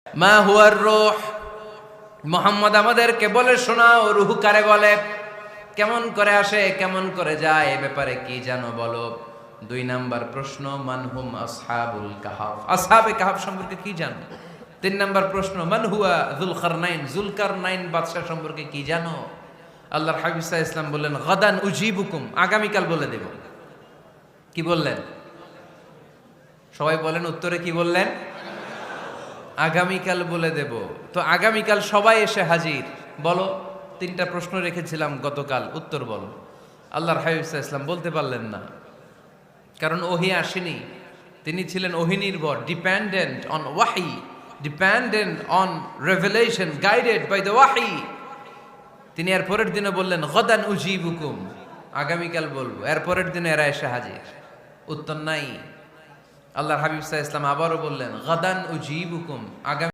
মা হুয়ার রূহ, মুহাম্মদ আমাদেরকে বলে শোনাও রূহ কারে বলে, কেমন করে আসে, কেমন করে যায়, এ ব্যাপারে কি জানো বলো। 2 নাম্বার প্রশ্ন, মানহুম আসহাবুল কাহাফ, আসহাবে কাহাফ সম্পর্কে কি জানো। 3 নাম্বার প্রশ্ন, মান হুয়া যুলকারনাইন, যুলকারনাইন বাদশা সম্পর্কে কি জানো। আল্লাহর হাবিব সাল্লাল্লাহু আলাইহি ওয়াসাল্লাম বললেন গাদান উজিবুকুম, আগামীকাল বলে দেব। কি বললেন? সবাই বলেন উত্তরে কি বললেন? আগামীকাল বলে দেব। তো আগামীকাল সবাই এসে হাজির। বলো, 3টা প্রশ্ন রেখেছিলাম গতকাল, উত্তর বলো। আল্লাহর হাবিব সাল্লাল্লাহু আলাইহি ওয়াসাল্লাম বলতে পারলেন না, কারণ ওহী আসেনি। তিনি ছিলেন ওহী নির্ভর, ডিপেন্ডেন্ট অন ওয়াহি, dependent on revelation, guided by the ওয়াহি। তিনি এর পরের দিনে বললেন গাদান উজিবুকুম, আগামীকাল বলবো। এর পরের দিনে এরা এসে হাজির, উত্তর নাই। আল্লাহর হাবিব সাল্লাল্লাহু আলাইহি ওয়াসাল্লাম আবারও বললেন গাদান উজিবুকুম, আগামী